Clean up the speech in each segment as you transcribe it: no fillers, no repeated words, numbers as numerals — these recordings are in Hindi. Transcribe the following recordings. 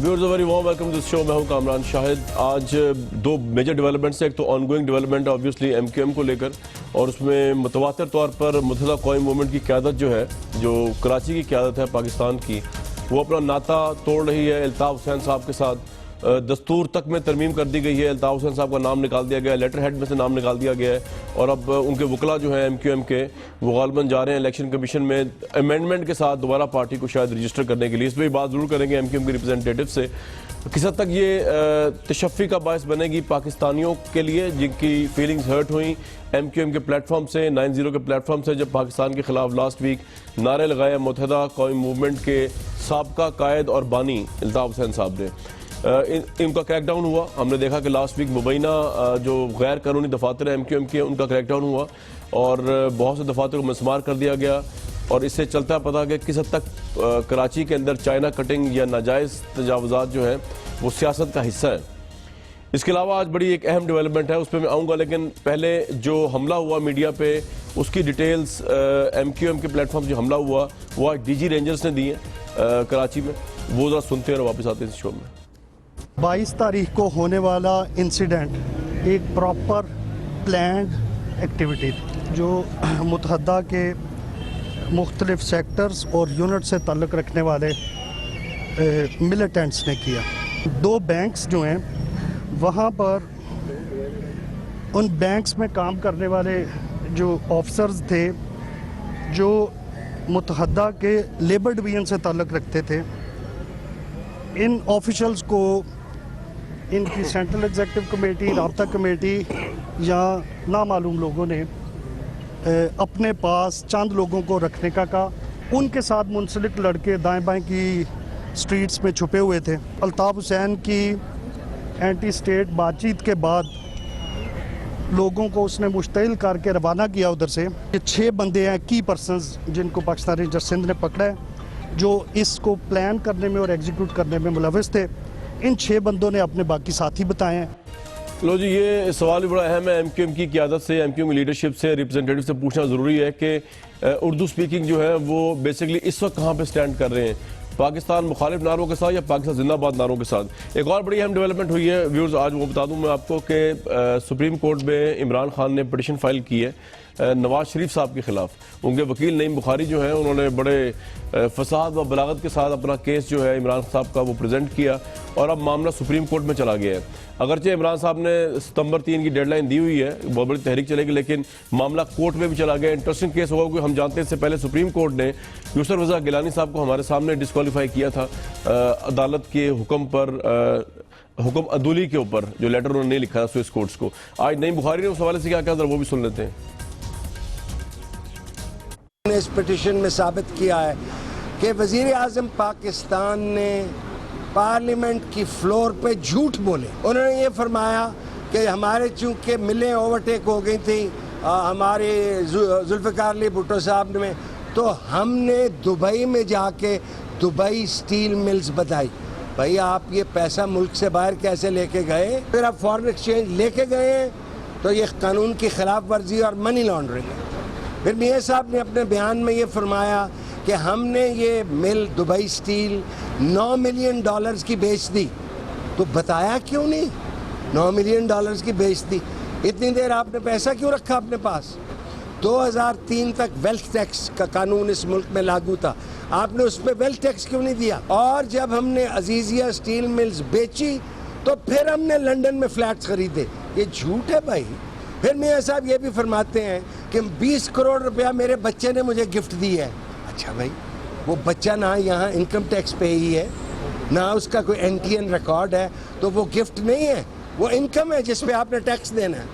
Viewers very warm welcome to the show. मैं हूं कामरान शाहिद। आज दो मेजर डेवलपमेंट्स हैं। एक तो ऑनगोइंग डेवलपमेंट ऑब्वियसली एमक्यूएम को लेकर, और उसमें मुतवातिर तौर पर मुत्तहिदा कौमी मूवमेंट की क़यादत जो है, जो कराची की क़यादत है पाकिस्तान की, वो अपना नाता तोड़ रही है अल्ताफ़ हुसैन साहब के साथ। दस्तूर तक में तरमीम कर दी गई है, अल्ताफ़ हुसैन साहब का नाम निकाल दिया गया है, लेटर हेड में से नाम निकाल दिया गया है, और अब उनके वकला जो हैं एमक्यूएम के, वो गालिबन जा रहे हैं इलेक्शन कमीशन में अमेंडमेंट के साथ दोबारा पार्टी को शायद रजिस्टर करने के लिए। इस पर भी बात ज़रूर करेंगे एमक्यूएम के रिप्रेजेंटेटिव से। किस हद तक ये तशफ़ी का बायस बनेगी पाकिस्तानियों के लिए जिनकी फीलिंग्स हर्ट हुई एमक्यूएम के प्लेटफॉर्म से, 9-0 के प्लेटफॉर्म से, जब पाकिस्तान के खिलाफ लास्ट वीक नारे लगाए मुत्तहिदा कौमी मूवमेंट के साबका कायद और बानी अल्ताफ़ हुसैन साहब ने। इनका क्रैकडाउन हुआ। हमने देखा कि लास्ट वीक मुबैना जो गैर कानूनी दफातर एमक्यूएम के, उनका क्रैकडाउन हुआ और बहुत से दफातर को मसमार कर दिया गया, और इससे चलता पता कि किस हद तक कराची के अंदर चाइना कटिंग या नाजायज़ तजावुज़ात जो है वो सियासत का हिस्सा है। इसके अलावा आज बड़ी एक अहम डेवलपमेंट है, उस पर मैं आऊँगा, लेकिन पहले जो हमला हुआ मीडिया पे उसकी डिटेल्स एमक्यूएम के प्लेटफॉर्म जो हमला हुआ वो आज डीजी रेंजर्स ने दी है कराची में, वो ज़रा सुनते हैं और वापस आते हैं इस शो में। 22 तारीख को होने वाला इंसिडेंट एक प्रॉपर प्लान्ड एक्टिविटी थी जो मुत्तहदा के मुख्तलिफ सेक्टर्स और यूनिट से ताल्लुक़ रखने वाले मिलिटेंट्स ने किया। 2 बैंक्स जो हैं वहाँ पर उन बैंक्स में काम करने वाले जो ऑफिसर्स थे जो मुत्तहदा के लेबर डिवीज़न से ताल्लुक़ रखते थे, इन ऑफिशल्स को इनकी सेंट्रल एग्जीक्यूटिव कमेटी, राब्ता कमेटी या नामालूम लोगों ने अपने पास चंद लोगों को रखने का कहा। उनके साथ मुंसलिक लड़के दाएं बाएं की स्ट्रीट्स में छुपे हुए थे। अल्ताफ़ हुसैन की एंटी स्टेट बातचीत के बाद लोगों को उसने मुश्तिल करके रवाना किया उधर से। ये 6 बंदे हैं की पर्सनस जिनको पाकिस्तान रेंजर सिंध ने पकड़ा है, जो इसको प्लान करने में और एग्जीक्यूट करने में मुलविस थे। इन 6 बंदों ने अपने बाकी साथी बताए हैं। लो जी, ये सवाल भी बड़ा अहम है। एमक्यूएम की क़यादत से, एमक्यूएम की लीडरशिप से, रिप्रेजेंटेटिव से पूछना ज़रूरी है कि उर्दू स्पीकिंग जो है वो बेसिकली इस वक्त कहाँ पे स्टैंड कर रहे हैं, पाकिस्तान मुखालिफ नारों के साथ या पाकिस्तान जिंदाबाद नारों के साथ। एक और बड़ी अहम डेवलपमेंट हुई है व्यूअर्स, आज वो बता दूं मैं आपको कि सुप्रीम कोर्ट में इमरान खान ने पिटिशन फाइल की है नवाज शरीफ साहब के खिलाफ। उनके वकील नईम बुखारी जो है, उन्होंने बड़े फसाद व बलागत के साथ अपना केस जो है इमरान साहब का वो प्रेजेंट किया, और अब मामला सुप्रीम कोर्ट में चला गया है। अगरचे इमरान साहब ने सितंबर 3 की डेडलाइन दी हुई है, बहुत बड़ी तहरीक चलेगी, लेकिन मामला कोर्ट में भी चला गया। इंटरेस्टिंग केस होगा क्योंकि हम जानते हैं इससे पहले सुप्रीम कोर्ट ने यूसुफ रज़ा गिलानी साहब को हमारे सामने डिस्क्वालीफाई किया था अदालत के हुक्म पर, हुक्म अदूली के ऊपर, जो लेटर उन्होंने नहीं लिखा था स्विस कोर्ट्स को। आज नईम बुखारी ने उस हवाले से क्या कहा, वो भी सुन लेते हैं। इस पिटीशन में साबित किया है कि वज़ीर आज़म पाकिस्तान ने पार्लियामेंट की फ्लोर पे झूठ बोले। उन्होंने ये फरमाया कि हमारे चूँकि मिलें ओवरटेक हो गई थी हमारे जुल्फ़िकार अली भुट्टो साहब में, तो हमने दुबई में जाके दुबई स्टील मिल्स बताई। भाई आप ये पैसा मुल्क से बाहर कैसे लेके गए? फिर आप फॉरेन एक्सचेंज लेके गए हैं तो ये कानून की खिलाफ वर्जी और मनी लॉन्ड्रिंग है। फिर मियाँ साहब ने अपने बयान में ये फरमाया कि हमने ये मिल दुबई स्टील $9 मिलियन की बेच दी। तो बताया क्यों नहीं? $9 मिलियन की बेच दी। इतनी देर आपने पैसा क्यों रखा अपने पास? 2003 तक वेल्थ टैक्स का कानून इस मुल्क में लागू था, आपने उस पर वेल्थ टैक्स क्यों नहीं दिया? और जब हमने अजीजिया स्टील मिल्स बेची तो फिर हमने लंदन में फ्लैट्स खरीदे। ये झूठ है भाई। फिर मियाँ साहब ये भी फरमाते हैं कि 20 करोड़ रुपया मेरे बच्चे ने मुझे गिफ्ट दी है। अच्छा भाई, वो बच्चा ना यहाँ इनकम टैक्स पे ही है, ना उसका कोई NTN रिकॉर्ड है, तो वो गिफ्ट नहीं है, वो इनकम है जिस पे आपने टैक्स देना है।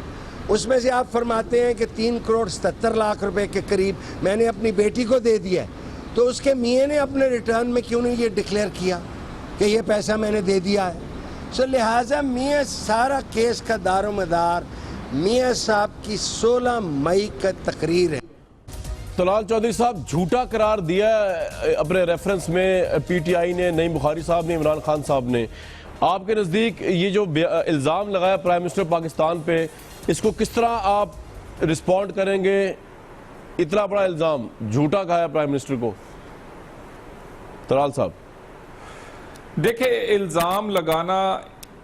उसमें से आप फरमाते हैं कि 3 करोड़ 77 लाख रुपए के करीब मैंने अपनी बेटी को दे दिया है, तो उसके मियाँ ने अपने रिटर्न में क्यों नहीं ये डिक्लेयर किया कि ये पैसा मैंने दे दिया है? सो लिहाजा मियाँ सारा केस का दारोमदार मियाँ साहब की 16 मई का तकरीर है। तलाल चौधरी साहब, झूठा करार दिया अपने रेफरेंस में PTI ने, नईम बुखारी साहब ने, इमरान खान साहब ने। आपके नज़दीक ये जो इल्ज़ाम लगाया प्राइम मिनिस्टर पाकिस्तान पे, इसको किस तरह आप रिस्पॉन्ड करेंगे? इतना बड़ा इल्ज़ाम झूठा कहा है प्राइम मिनिस्टर को। तलाल साहब। देखिए, इल्ज़ाम लगाना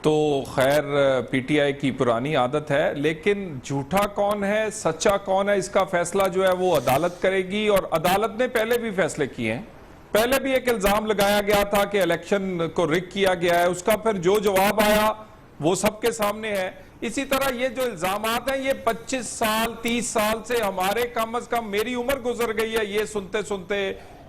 तो खैर पीटीआई की पुरानी आदत है, लेकिन झूठा कौन है सच्चा कौन है इसका फैसला जो है वो अदालत करेगी। और अदालत ने पहले भी फैसले किए हैं। पहले भी एक इल्ज़ाम लगाया गया था कि इलेक्शन को रिग किया गया है, उसका फिर जो जवाब आया वो सबके सामने है। इसी तरह ये जो इल्जामात हैं ये 25 साल 30 साल से हमारे कम अज कम मेरी उम्र गुजर गई है ये सुनते सुनते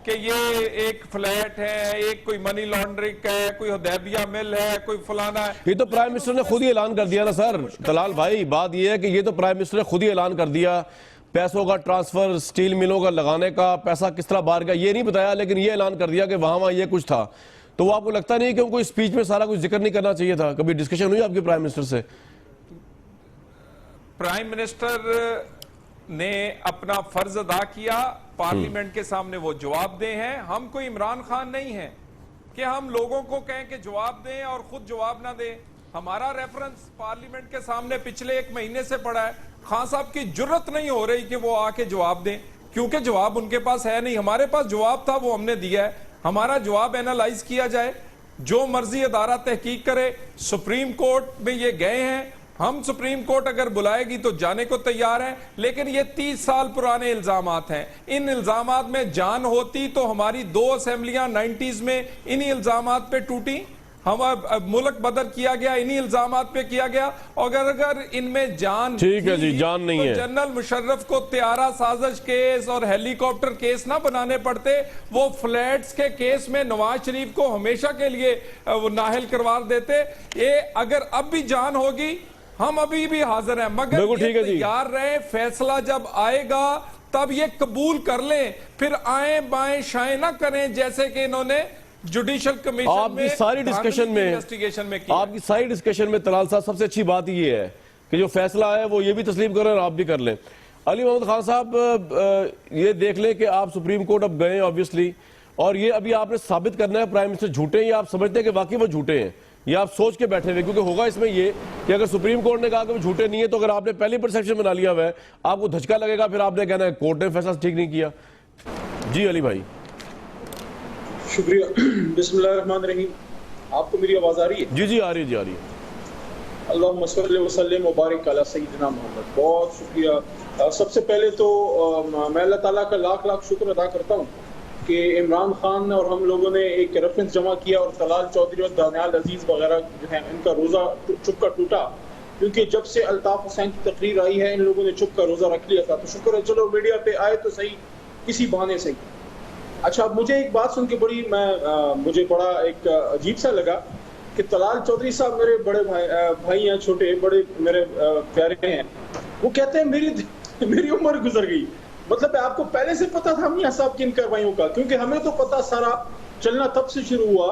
कि ये एक फ्लैट है, एक कोई मनी लॉन्ड्रिंग है, कोई हुदैबिया मिल है, कोई फलाना है। ये तो प्राइम मिनिस्टर ने खुद ही ऐलान कर दिया ना सर तलाल भाई। बात ये है कि ये तो प्राइम मिनिस्टर ने खुद ही ऐलान कर दिया, पैसों का ट्रांसफर, स्टील मिलों का लगाने का पैसा किस तरह बाहर गया ये नहीं बताया, लेकिन ये ऐलान कर दिया कि वहां ये कुछ था। तो वो आपको लगता नहीं कि उनको स्पीच में सारा कुछ जिक्र नहीं करना चाहिए था? कभी डिस्कशन हुई आपके प्राइम मिनिस्टर से? प्राइम मिनिस्टर ने अपना फर्ज अदा किया, पार्लियामेंट के सामने वो जवाब दे हैं। हम कोई इमरान खान नहीं है कि हम लोगों को कहें कि जवाब दें और खुद जवाब ना दें। हमारा रेफरेंस पार्लियामेंट के सामने पिछले 1 महीने से पड़ा है। खान साहब की जरूरत नहीं हो रही कि वो आके जवाब दें, क्योंकि जवाब उनके पास है नहीं। हमारे पास जवाब था, वो हमने दिया है। हमारा जवाब एनालाइज किया जाए, जो मर्जी अदारा तहकीक करे। सुप्रीम कोर्ट में ये गए हैं, हम सुप्रीम कोर्ट अगर बुलाएगी तो जाने को तैयार हैं, लेकिन ये 30 साल पुराने इल्जामात हैं। इन इल्जामात में जान होती तो हमारी 2 असेंबलियां 90s में इन्हीं इल्जामात पे टूटी। हम अब मुल्क बदल किया गया इन्हीं इल्जामात पे किया गया। और अगर इनमें जान ठीक है जी, जान नहीं है, जनरल मुशर्रफ को त्यारा साजिश केस और हेलीकॉप्टर केस ना बनाने पड़ते। वो फ्लैट्स के केस में नवाज शरीफ को हमेशा के लिए वो नाहल करवा देते। ये अगर अब भी जान होगी, हम अभी भी हाजिर हैं, मगर ठीक है जी, तैयार रहे। फैसला जब आएगा तब ये कबूल कर लें, फिर आए बाएं शाएं ना करें जैसे कि इन्होंने जुडिशियल कमीशन आपकी सारी डिस्कशन में इन्वेस्टिगेशन में की। आपकी सारी डिस्कशन में तलाल साहब सबसे अच्छी बात ये है कि जो फैसला है वो ये भी तस्लीम करें और आप भी कर लें। अली मोहम्मद खान साहब, ये देख लें कि आप सुप्रीम कोर्ट अब गए ऑब्वियसली, और ये अभी आपने साबित करना है प्राइम मिनिस्टर झूठे हैं या आप समझते हैं कि वाकई वो झूठे हैं, ये आप सोच के बैठे हुए? क्योंकि होगा इसमें ये कि अगर सुप्रीम कोर्ट ने कहा कि वो झूठे नहीं है, तो अगर आपने पहले परसेप्शन बना लिया हुआ है, आपको धचका लगेगा, फिर आपने कहना है कोर्ट ने फैसला ठीक नहीं किया। जी अली भाई। शुक्रिया। बिस्मिल्लाहिर्रहमानिर्रहीम। आपको मेरी आवाज आ रही है? जी जी आ रही है, जी आ रही है। अल्लाहुम्मा सल्लि व सल्लिम व बारिक अला सय्यिदिना मोहम्मद। बहुत शुक्रिया। सबसे पहले तो मैं अल्लाह ताला का लाख लाख शुक्र अदा करता हूँ कि इमरान खान और हम लोगों ने एक रेफरेंस जमा किया और तलाल चौधरी और दानियाल अजीज वगैरह जो है इनका रोजा चुप का टूटा, क्योंकि जब से अल्ताफ हुसैन की तकरीर आई है इन लोगों ने चुप का रोजा रख लिया था। तो शुक्र है चलो मीडिया पे आए तो सही, किसी बहाने से। अच्छा, मुझे एक बात सुन के मुझे बड़ा एक अजीब सा लगा कि तलाल चौधरी साहब मेरे बड़े भाई हैं, छोटे बड़े मेरे प्यारे हैं, वो कहते हैं मेरी उम्र गुजर गई। मतलब आपको पहले से पता था मियां साहब की इन कार्रवाइयों का? क्योंकि हमें तो पता सारा चलना तब से शुरू हुआ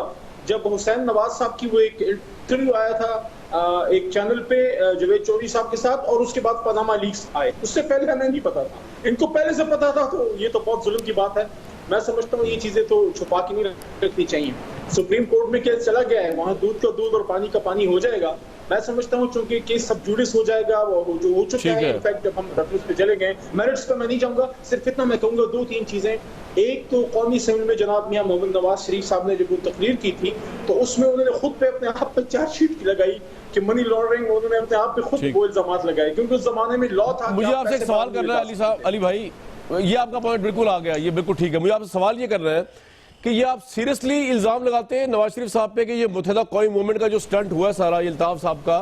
जब हुसैन नवाज साहब की वो एक इंटरव्यू आया था एक चैनल पे जवेद चौधरी साहब के साथ, और उसके बाद पनामा लीक्स आए। उससे पहले हमें नहीं पता था। इनको पहले से पता था, तो ये तो बहुत जुल्म की बात है। मैं समझता हूँ ये चीजें तो छुपा के नहीं रखनी चाहिए। सुप्रीम कोर्ट में केस चला गया है, वहां दूध का दूध और पानी का पानी हो जाएगा। मैं समझता हूँ चूंकि केस सब जुडिस हो जाएगा, वो जो हो चुका है। इनफैक्ट जब हम रेफरेंस पे चले गए, मेरिट्स पे मैं नहीं जाऊंगा, सिर्फ इतना मैं कहूंगा 2-3 चीजें। एक तो कौमी असेंबली में जनाब मियां मोहम्मद नवाज शरीफ साहब ने जब वो तकरीर की थी, तो उसमें उन्होंने खुद पे अपने आप पे चार्जशीट लगाई कि मनी लॉन्ड्रिंग, उन्होंने अपने आप पे खुद वो इल्जामात लगाए, क्योंकि उस जमाने में लॉ था। मुझे आपसे एक सवाल करना है अली साहब, अली भाई, ये आपका पॉइंट बिल्कुल आ गया, ये बिल्कुल ठीक है। मुझे आपसे सवाल ये करना है कि ये आप सीरियसली इल्जाम लगाते हैं नवाज शरीफ साहब पे कि ये मुत्तहिदा कौमी मूवमेंट का जो स्टंट हुआ सारा अल्ताफ साहब का,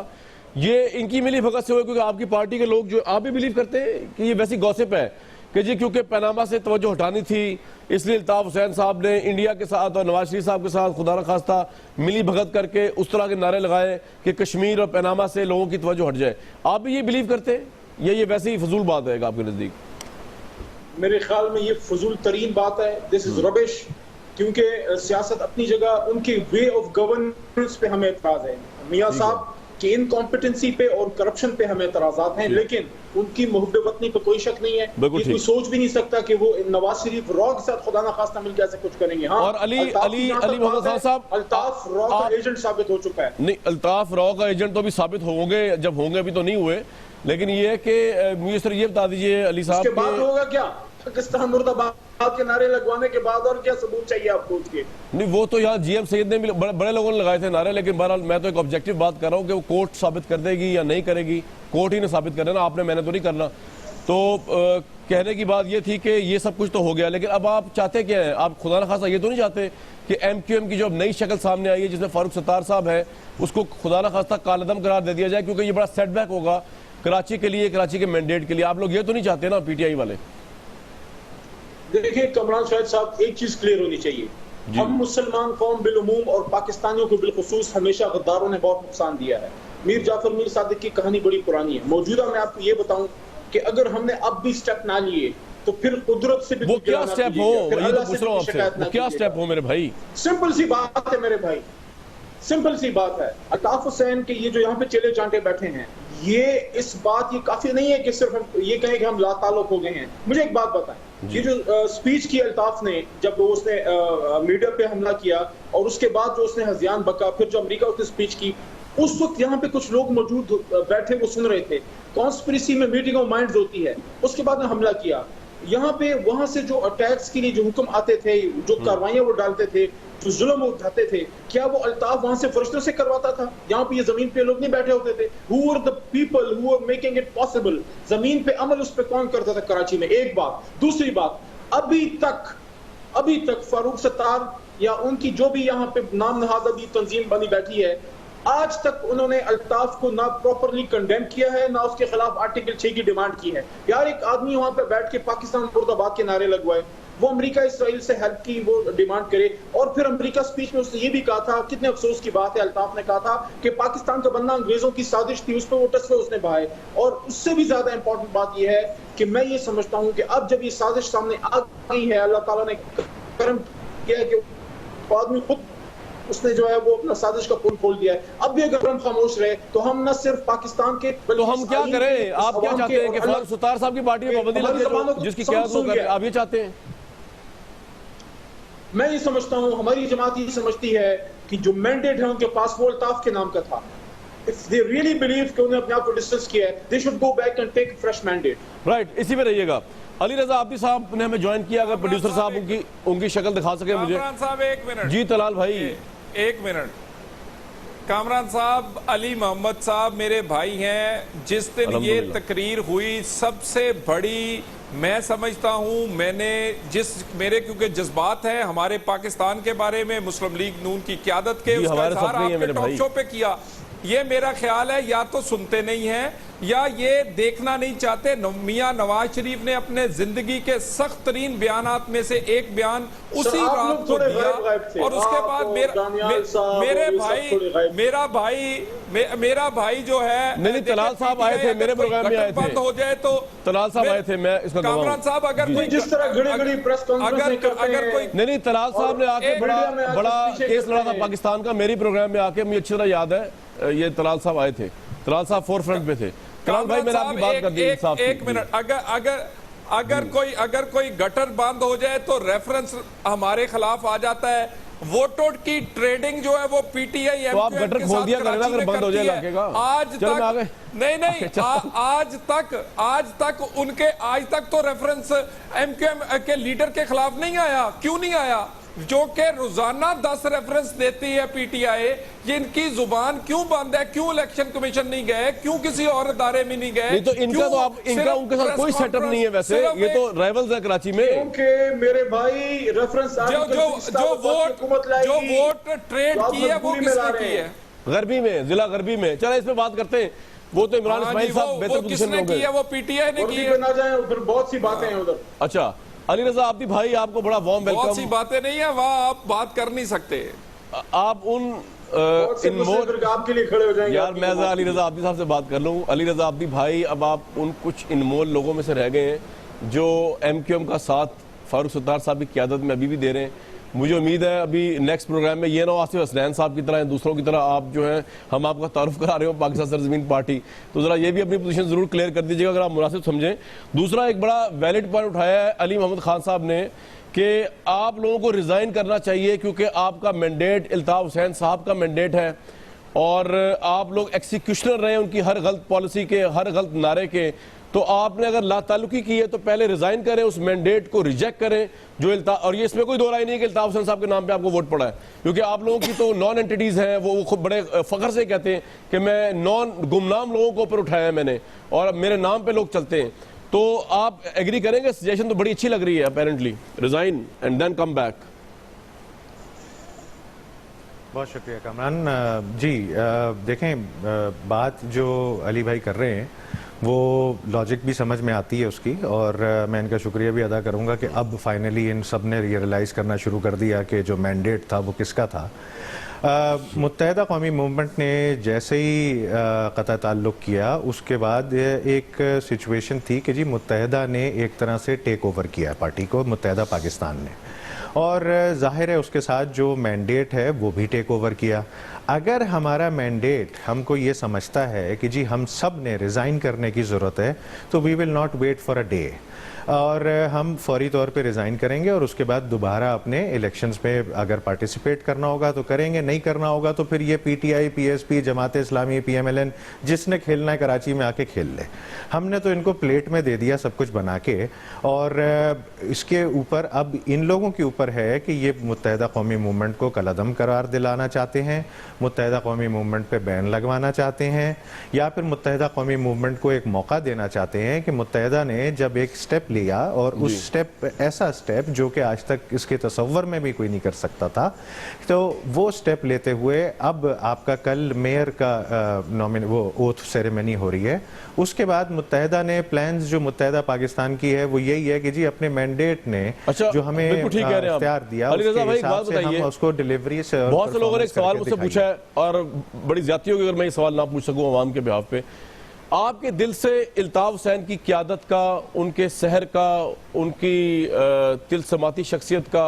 ये इनकी मिली भगत से हुआ? क्योंकि आपकी पार्टी के लोग जो आप भी बिलीव करते हैं कि ये वैसी गॉसिप है कि जी क्योंकि पनामा से तवज्जो हटानी थी इसलिए अल्ताफ हुसैन साहब ने इंडिया के साथ और नवाज शरीफ साहब के साथ खुदा न खास्ता मिली भगत करके उस तरह के नारे लगाए कि कश्मीर और पनामा से लोगों की तवज्जो हट जाए? आप भी ये बिलीव करते हैं या ये वैसे ही फजूल बात है आपके नजदीक? मेरे ख्याल में ये फजूल तरीन बात है। This is rubbish. क्योंकि सियासत अपनी जगह, उनके वे ऑफ गवर्नेंस पे हमें एतराज है। मियां साहब की इनकॉम्पिटेंसी पे और करप्शन पे हमें एतराजात हैं, लेकिन उनकी मुहब्बे वतनी पे कोई शक नहीं है। ये कोई सोच भी नहीं सकता कि वो नवाज शरीफ रॉ के साथ खुदा ना खास्ता मिलकर ऐसे कुछ करेंगे। हाँ, और अली मोहम्मद खान साहब, अल्ताफ रॉ का एजेंट साबित हो चुका है। नहीं, अल्ताफ रॉ का एजेंट तो अभी साबित होंगे, जब होंगे अभी तो नहीं हुए, लेकिन ये है कि मुझे सर ये बता दीजिए अली साहब, उसके बाद होगा क्या? पाकिस्तान मुर्दाबाद के नारे लगवाने के बाद और क्या सबूत चाहिए आपको उसके? नहीं, वो तो यहाँ जीएम सईद ने भी बड़े लोगों ने लगाए थे नारे, लेकिन बहरहाल मैं तो एक ऑब्जेक्टिव बात कर रहा हूँ कि वो कोर्ट साबित कर देगी या नहीं करेगी, कोर्ट ही ने साबित करना, आपने मैंने तो नहीं करना। तो कहने की बात ये थी कि ये सब कुछ तो हो गया, लेकिन अब आप चाहते क्या है? आप खुदा न खासा ये तो नहीं चाहते कि MQM की जो अब नई शक्ल सामने आई है जिसमें फारूक सत्तार साहब है उसको खुदा न खासा कालदम करार दे दिया जाए, क्योंकि ये बड़ा सेटबैक होगा कराची के लिए, कराची के मैंडेट के लिए। आप लोग ये तो नहीं चाहते ना PTI वाले? देखिए कमरान शाहिद साहब, एक चीज क्लियर होनी चाहिए, हम मुसलमान कौम बिलुमूम और पाकिस्तानियों को बिलखुसूस हमेशा गद्दारों ने बहुत नुकसान दिया है। मीर जाफर मीर सादिक की कहानी बड़ी पुरानी है। मौजूदा मैं आपको ये बताऊं कि अगर हमने अब भी स्टेप ना लिए तो फिर कुदरत से भी वो क्या स्टेप हो, ये तो पूछ रहा हूं आपसे, वो क्या स्टेप हो मेरे भाई? सिंपल सी बात है मेरे भाई, सिंपल सी बात है। अल्ताफ हुसैन के ये जो यहाँ पे चेले चांटे बैठे हैं, ये इस बात ये काफी नहीं है कि सिर्फ हम ये कहें कि हम लाताल्लुक हो गए हैं। मुझे एक बात बताएं, ये जो स्पीच की अल्ताफ ने, जब उसने मीडिया पे हमला किया और उसके बाद जो उसने हज़ियान बका, फिर जो अमेरिका उसने स्पीच की, उस वक्त यहाँ पे कुछ लोग मौजूद बैठे वो सुन रहे थे। कॉन्स्पिरेसी में मीटिंग ऑफ माइंड्स होती है। उसके बाद ने हमला किया यहाँ पे, वहां से जो अटैक्स के लिए जो हुक्म आते थे, जो कार्रवाइयां वो डालते थे, जो जुल्म वो उठाते थे, क्या वो अल्ताफ वहां से फरिश्तों से करवाता था? यहाँ पे ये जमीन पे लोग नहीं बैठे होते थे? Who were the people who were making it possible? जमीन पे अमल उस पे कौन करता था कराची में? एक बात। दूसरी बात, अभी तक फारूक सत्तार या उनकी जो भी यहाँ पे नाम नहाद अभी तंजीम बनी बैठी है, आज तक उन्होंने अल्ताफ को ना प्रॉपरली कंडेम किया है, ना उसके खिलाफ आर्टिकल 6 की डिमांड की है। यार एक आदमी वहां पे बैठ के पाकिस्तान मुर्दाबाद के नारे लगवाए, वो अमेरिका इसराइल से हेल्प की वो डिमांड करे, और फिर अमेरिका स्पीच में उसने ये भी कहा था, कितने अफसोस की बात है, अल्ताफ ने कहा था कि पाकिस्तान का बनना अंग्रेजों की साजिश थी, उस पर वो टस्से उसने बहाए। और उससे भी ज्यादा इंपॉर्टेंट बात यह है कि मैं ये समझता हूं कि अब जब ये साजिश सामने आ गई है, अल्लाह ताला ने करम किया है कि वो आदमी खुद उसने जो है वो अपना साजिश का पुल खोल दिया है। अब भी अगर हम खामोश रहे तो हम न सिर्फ पाकिस्तान के, तो हम क्या करें? आप क्या चाहते हैं कि फारूक सत्तार साहब की पार्टी में पाबंदी लगे जिसकी क़यादत वो करे? आप ये चाहते हैं? मैं ये समझता हूं, हमारी जमात ये समझती है कि जो मैंडेट है उनके पास वो अल्ताफ के नाम का था। If they really believe कि उन्हें अपने आप को डिस्टेंस किया है, they should go back and take a fresh mandate. Right, इसी में रहिएगा। अली रजा आब्दी साहब ने हमें ज्वाइन किया, अगर प्रोड्यूसर साहब उनकी शक्ल दिखा सके मुझे। कामरान साहब एक मिनट। जी तलाल भाई एक मिनट। कामरान साहब, अली मोहम्मद साहब मेरे भाई हैं। जिस दिन ये तकरीर हुई, सबसे बड़ी मैं समझता हूं, मेरे क्योंकि जज्बात हैं हमारे पाकिस्तान के बारे में, मुस्लिम लीग नून की क़यादत के, उसका इज़हार आपके टॉक शो पे किया। ये मेरा ख्याल है या तो सुनते नहीं हैं या ये देखना नहीं चाहते। मियां नवाज शरीफ ने अपने जिंदगी के सख्त तरीन बयानात में से एक बयान उसी रात को दिया, और उसके बाद मेरा भाई जो है, नहीं तलाल साहब आए थे मेरे प्रोग्राम में, आए थे, बंद हो जाए तो तलाल साहब आए थे, मैं इसका कामरान साहब अगर कोई जिस तरह घड़ी प्रेस कॉन्फ्रेंस अगर कोई नहीं तलाल साहब ने आके बड़ा केस लड़ा था पाकिस्तान का मेरी प्रोग्राम में आके, मुझे अच्छी तरह याद है। ये तलाल साहब आए थे, तलाल साहब फोर फ्रंट पे थे। तलाल भाई मैंने आपकी बात कर दी साहब, एक मिनट। अगर कोई गटर बंद हो जाए तो रेफरेंस हमारे खिलाफ आ जाता है। वोटों की ट्रेडिंग जो है वो पीटीआई तो आप गटर खोल दिया करें ना अगर बंद हो जाए इलाके का। आज तक नहीं, आज तक तो रेफरेंस एमक्यूएम के लीडर के खिलाफ नहीं आया। क्यों नहीं आया? जो कि रोजाना 10 रेफरेंस देती है पीटीआई, ये इनकी जुबान क्यों बंद है? क्यों इलेक्शन कमीशन नहीं गए? क्यों किसी और इदारे में नहीं गए? नहीं तो इनका तो आप इनका उनके साथ कोई सेटअप नहीं है वैसे, ये तो राइवल्स है कराची में। क्योंकि मेरे भाई रेफरेंस जो वोट ट्रेड की है वो किसने की है? गरबी में, जिला गरबी में। चलो इस पे बात करते हैं। वो तो इमरान इस्माइल साहब बेहतर पोजीशन में हो गए, वो पीटीआई ने की है। ना जाए उधर बहुत सी बातें हैं उधर। अच्छा अली रजा आब्दी भाई, आपको बड़ा वार्म वेलकम। बहुत सी बातें नहीं है वहाँ, आप बात कर नहीं सकते। आप उन आपके लिए खड़े हो जाएंगे यार। मैं अली रजा आब्दी साहब से बात कर लूं। अली रजा आब्दी भाई, अब आप उन कुछ इनमोल लोगों में से रह गए हैं जो एमक्यूएम का साथ फारूक सत्तार साहब की क़यादत में अभी भी दे रहे हैं। मुझे उम्मीद है अभी नेक्स्ट प्रोग्राम में ये ना आसिफ हसनैन साहब की तरह दूसरों की तरह आप जो है हम आपका तारुफ करा रहे हो पाकिस्तान सरजमीन पार्टी, तो जरा ये भी अपनी पोजीशन जरूर क्लियर कर दीजिएगा अगर आप मुनासिब समझें। दूसरा एक बड़ा वैलिड पॉइंट उठाया है अली मोहम्मद खान साहब ने कि आप लोगों को रिजाइन करना चाहिए क्योंकि आपका मैंडेट अल्ताफ हुसैन साहब का मैंडेट है और आप लोग एक्सिक्यूशनर रहे उनकी हर गलत पॉलिसी के, हर गलत नारे के। तो आपने अगर लाताल्लुकी की है तो पहले रिजाइन करें, उस मैंडेट को रिजेक्ट करें जो और ये इसमें कोई दो राय नहीं है कि इल्ताफ हुसैन साहब के नाम पे आपको वोट पड़ा है, क्योंकि आप लोगों की तो नॉन एंटिटीज हैं, वो खुद बड़े फख्र से कहते हैं कि मैं नॉन गुमनाम लोगों को ऊपर उठाया है मैंने और अब मेरे नाम पे लोग चलते हैं। तो आप एग्री करेंगे? सजेशन तो बड़ी अच्छी लग रही है, apparently resign and then come back. बहुत शुक्रिया कामरान जी। देखें, बात जो अली भाई कर रहे हैं वो लॉजिक भी समझ में आती है उसकी, और मैं इनका शुक्रिया भी अदा करूंगा कि अब फाइनली इन सब ने रियलाइज़ करना शुरू कर दिया कि जो मैंडेट था वो किसका था। मुत्तहिदा कौमी मूवमेंट ने जैसे ही क़ता ताल्लुक़ किया उसके बाद एक सिचुएशन थी कि जी मुत्तहिदा ने एक तरह से टेक ओवर किया पार्टी को, मुत्तहिदा पाकिस्तान ने, और जाहिर है उसके साथ जो मैंडेट है वो भी टेक ओवर किया। अगर हमारा मैंडेट हमको ये समझता है कि जी हम सब ने रिज़ाइन करने की ज़रूरत है तो we will not wait for a day, और हम फौरी तौर पे रिज़ाइन करेंगे और उसके बाद दोबारा अपने इलेक्शंस में अगर पार्टिसिपेट करना होगा तो करेंगे, नहीं करना होगा तो फिर ये पीटीआई, पीएसपी, जमात इस्लामी, पीएमएलएन जिसने खेलना है कराची में आके खेल ले। हमने तो इनको प्लेट में दे दिया सब कुछ बना के, और इसके ऊपर अब इन लोगों के ऊपर है कि ये मुत्तहिदा कौमी मूवमेंट को कलअदम करार दिलाना चाहते हैं, मुत्तहिदा कौमी मूवमेंट पे बैन लगवाना चाहते हैं, या फिर मुत्तहिदा कौमी मूवमेंट को एक मौका देना चाहते हैं कि मुत्तहिदा ने जब एक स्टेप लिया और उस स्टेप, ऐसा स्टेप जो कि आज तक इसके तसव्वुर में भी कोई नहीं कर सकता था, तो वो स्टेप लेते हुए अब आपका कल मेयर का वो ओथ सेरेमनी हो रही है। उसके बाद मुत्तहिदा ने प्लान्स जो मुत्तहिदा पाकिस्तान की है वो यही है कि जी अपने मैंडेट ने जो हमें इख्तियार दिया उसके हिसाब से हम उसको डिलीवरी से। बहुत से लोगों ने एक सवाल मुझसे पूछा है और बड़ी ज्यादती होगी अगर मैं ये सवाल ना पूछ सकूं अवाम के बिहाफ पे। आपके दिल से इल्ताफ हुसैन की क़यादत का, उनके सहर का, उनकी तिलस्माती शख्सियत का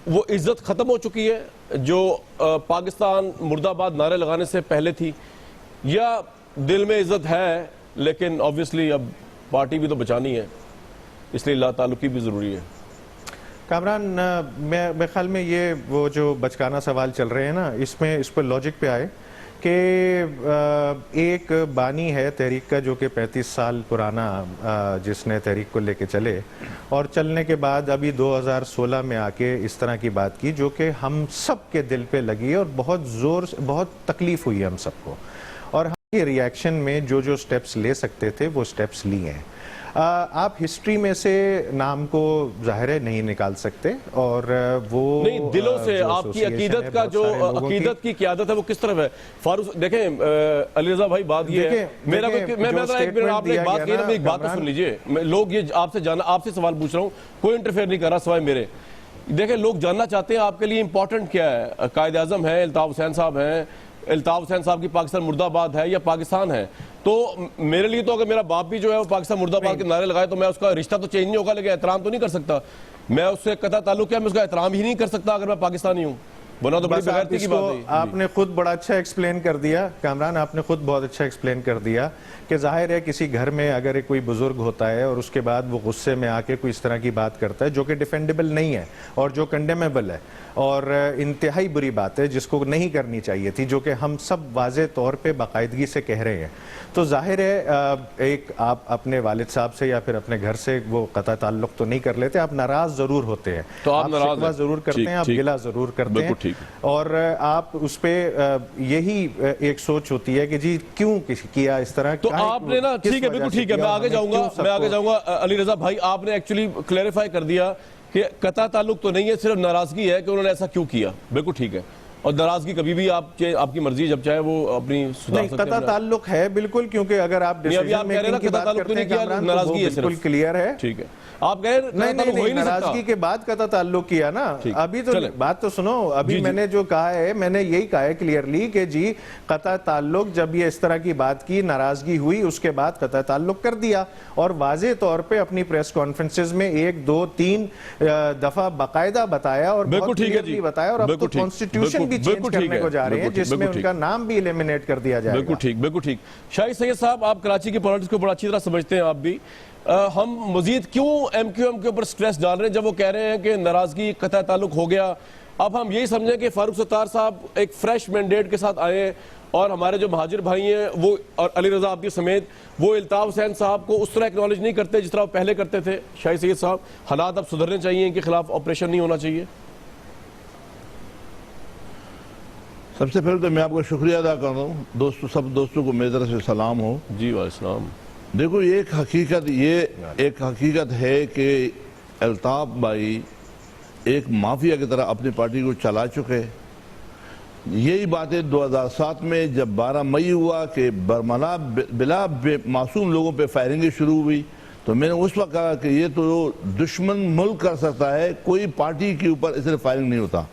वो इज्जत ख़त्म हो चुकी है जो पाकिस्तान मुर्दाबाद नारे लगाने से पहले थी, या दिल में इज्जत है लेकिन ऑब्वियसली अब पार्टी भी तो बचानी है इसलिए लाताल्लुकी भी ज़रूरी है? कामरान, मेरे ख्याल में ये वो जो बचकाना सवाल चल रहे हैं ना, इसमें इस पर लॉजिक पे आए कि एक बानी है तहरीक का जो कि 35 साल पुराना, जिसने तहरीक को लेके चले और चलने के बाद अभी 2016 में आके इस तरह की बात की जो कि हम सब के दिल पे लगी और बहुत ज़ोर से बहुत तकलीफ़ हुई हम सबको, और हम ये रिएक्शन में जो जो स्टेप्स ले सकते थे वो स्टेप्स लिए हैं। आप हिस्ट्री में से नाम को ज़ाहिर है नहीं निकाल सकते, और वो नहीं, दिलों से आपकी अकीदत का जो अकीदत की क़यादत है वो किस तरफ है? फारूक देखें, अली रज़ा भाई, बात ये है, मेरा मैं एक मिनट आपने एक बात कही ना, मेरी एक बात तो सुन लीजिए। लोग ये आपसे सवाल पूछ रहा हूँ, कोई इंटरफेयर नहीं कर रहा सिवाय मेरे। देखें, लोग जानना चाहते हैं आपके लिए इंपॉर्टेंट क्या है। कायद आज़म है, इल्ताफ हुसैन साहब हैं, इल्ताफ हुसैन साहब की पाकिस्तान मुर्दाबाद है या पाकिस्तान है? तो मेरे लिए तो अगर मेरा बाप भी जो है वो पाकिस्तान मुर्दाबाद के नारे लगाए तो मैं उसका रिश्ता तो चेंज नहीं होगा लेकिन एहतराम तो नहीं कर सकता। मैं उससे कता ताल्लुक है, मैं उसका एहतराम ही नहीं कर सकता अगर मैं पाकिस्तानी हूँ। बना तो बड़ी बेगैरती की बात है। आपने खुद बड़ा अच्छा एक्सप्लेन कर दिया कामरान, आपने खुद बहुत अच्छा एक्सप्लेन कर दिया कि जाहिर है किसी घर में अगर कोई बुजुर्ग होता है और उसके बाद वो गुस्से में आके कोई इस तरह की बात करता है जो कि डिफेंडेबल नहीं है और जो कंडेमेबल है और इंतहाई बुरी बात है जिसको नहीं करनी चाहिए थी, जो कि हम सब वाज़े तौर पे बाकायदगी से कह रहे हैं, तो जाहिर है एक आप अपने वालिद साहब से या फिर अपने घर से वो कता ताल्लुक तो नहीं कर लेते, आप नाराज जरूर होते हैं, तो आप नाराज जरूर करते हैं, आप गिला जरूर करते हैं, और आप उस पर यही एक सोच होती है कि जी क्यों किया इस तरह। तो आपने ना, ठीक है, बिल्कुल ठीक है, मैं आगे जाऊंगा अली रजा भाई, आपने एक्चुअली क्लैरिफाई कर दिया कि कता ताल्लुक तो नहीं है, सिर्फ नाराजगी है कि उन्होंने ऐसा क्यों किया। बिल्कुल ठीक है, और नाराजगी कभी भी आपकी मर्जी, जब चाहे वो अपनी सुधार सकते हैं। कता ताल्लुक है बिल्कुल, क्योंकि अगर आप डिसीजन मेकिंग की बात करते हैं नाराजगी है, बिल्कुल क्लियर है। ठीक है, आप कह रहे नहीं, नाराजगी के बाद कता ताल्लुक किया ना, अभी तो बात तो सुनो, अभी मैंने जो कहा है मैंने यही कहा है क्लियरली कि जी कता ताल्लुक, जब ये इस तरह की बात की, नाराजगी हुई, उसके बाद कता ताल्लुक कर दिया और वाज़े तौर पे अपनी प्रेस कॉन्फ्रेंसेज में 1, 2, 3 दफा बाकायदा बताया और बहुत क्लियरली बताया, और अब तो कॉन्स्टिट्यूशन भी चेंज करने को जा रहे हैं जिसमें उनका नाम भी एलिमिनेट कर दिया जाएगा। बिल्कुल ठीक। शाहिद सैयद साहब, आप कराची की पॉलिटिक्स को बड़ा अच्छी तरह समझते हैं, आप भी। हम मजीद क्यों एमक्यूएम के ऊपर स्ट्रेस डाल रहे हैं जब वो कह रहे हैं कि नाराजगी कता ताल्लुक हो गया अब हम यही समझें कि फारूक सत्तार साहब एक फ्रेश मैंडेट के साथ आए हैं और हमारे जो महाजिर भाई हैं वो और अली रजा आपदी समेत वो इल्ताफ हुसैन साहब को उस तरह एक्नॉलेज नहीं करते जिस तरह वो पहले करते थे। शाहिद सैयद साहब, हालात अब सुधरने चाहिए, इनके खिलाफ ऑपरेशन नहीं होना चाहिए। सबसे पहले तो मैं आपका शुक्रिया अदा कर रहा हूँ दोस्तों, सब दोस्तों को मेरी तरफ से सलाम हो। जी वालेकुम। देखो ये एक हकीकत है कि अल्ताफ भाई एक माफिया की तरह अपनी पार्टी को चला चुके। यही बातें 2007 में जब 12 मई हुआ कि बरमला बिला मासूम लोगों पे फायरिंग शुरू हुई तो मैंने उस वक्त कहा कि ये तो दुश्मन मुल्क कर सकता है, कोई पार्टी के ऊपर इसलिए फायरिंग नहीं होता।